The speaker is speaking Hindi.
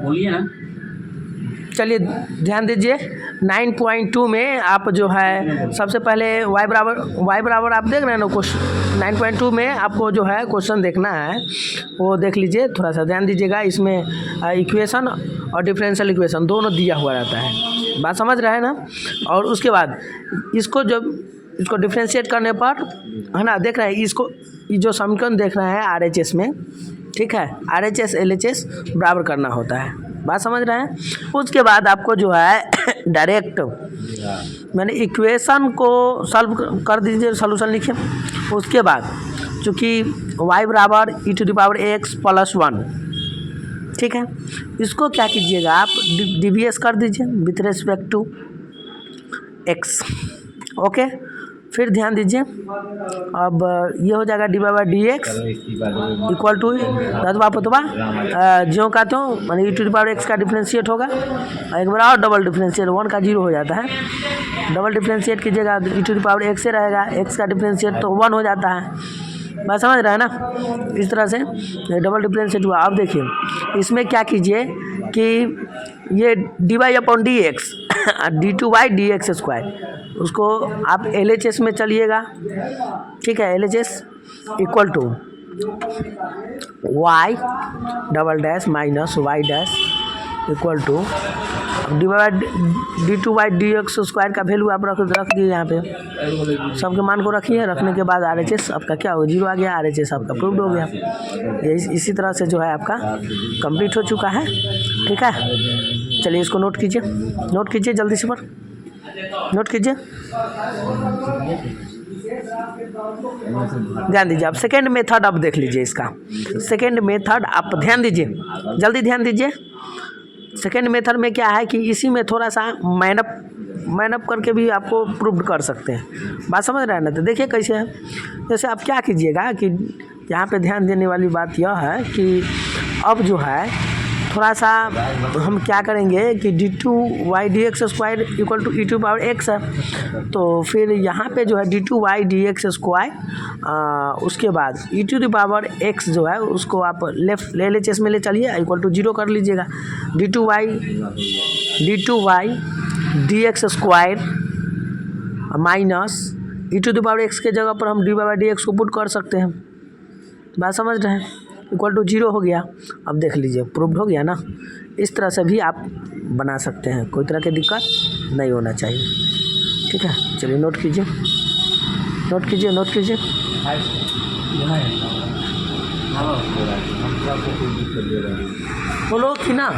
बोलिए ना। चलिए ध्यान दीजिए 9.2 में आप जो है सबसे पहले y बराबर आप देख रहे हैं ना क्वेश्चन 9.2 में आपको जो है क्वेश्चन देखना है वो देख लीजिए, थोड़ा सा ध्यान दीजिएगा। इसमें इक्वेशन और डिफरेंशियल इक्वेशन दोनों दिया हुआ रहता है, बात समझ रहे हैं ना। और उसके बाद इसको डिफ्रेंशिएट करने पर है ना, देख रहे हैं इसको, ये जो समीकरण देख रहे हैं RHS में, ठीक है, RHS LHS बराबर करना होता है, बात समझ रहे हैं। उसके बाद आपको जो है डायरेक्ट मैंने इक्वेशन को सॉल्व कर दीजिए, सॉल्यूशन लिखिए। उसके बाद चूँकि y बराबर e⁻x+1, ठीक है, इसको क्या कीजिएगा आप DVS कर दीजिए with respect to x, okay. फिर ध्यान दीजिए अब ये हो जाएगा d/dx इक्वल टू ज्यों का त्यों मानी e⁻x का डिफ्रेंशिएट होगा, एक बार और डबल डिफ्रेंशिएट 1 का 0 हो जाता है, डबल डिफ्रेंशिएट कीजिएगा e⁻x से रहेगा, x का डिफ्रेंशिएट तो 1 हो जाता है, बात समझ रहे हैं ना। इस तरह से डबल डिफ्रेंशिएट हुआ। अब देखिए इसमें क्या कीजिए कि ये dy/dx d2y dx², उसको आप LHS में चलिएगा, ठीक है, LHS equal to y double dash minus y dash equal to d2y dx² का वैल्यू आप रख दिए यहाँ पे, सबके मान को रखिए, रखने के बाद RHS आपका क्या हो 0 आ गया, RHS आपका प्रूव्ड हो गया। ये इसी तरह से जो है आपका कंप्लीट हो चुका है, ठीक है। चलिए इसको नोट कीजिए जल्दी से, पर नोट कीजिए, ध्यान दीजिए। आप सेकेंड मेथड आप देख लीजिए, इसका सेकेंड मेथड आप ध्यान दीजिए, जल्दी ध्यान दीजिए। सेकेंड मेथड में क्या है कि इसी में थोड़ा सा मैनअप करके भी आपको प्रूव कर सकते हैं, बात समझ रहे हैं ना। तो देखिए कैसे है, जैसे आप क्या कीजिएगा कि यहाँ पे ध्यान देने वाली बात यह है कि अब जो है थोड़ा सा हम क्या करेंगे कि d2y dx² equal to e⁻x है, तो फिर यहाँ पे जो है d2y dx², उसके बाद e⁻x जो है उसको आप लेफ्ट LHS में ले चलिए, इक्वल टू 0 कर लीजिएगा, d2y dx² माइनस e⁻x के जगह पर हम d/dx को पुट कर सकते हैं, बात समझ रहे हैं, इक्वल टू 0 हो गया। अब देख लीजिए प्रूव्ड हो गया ना। इस तरह से भी आप बना सकते हैं, कोई तरह की दिक्कत नहीं होना चाहिए, ठीक है। चलिए नोट कीजिए। बोलो कि ना।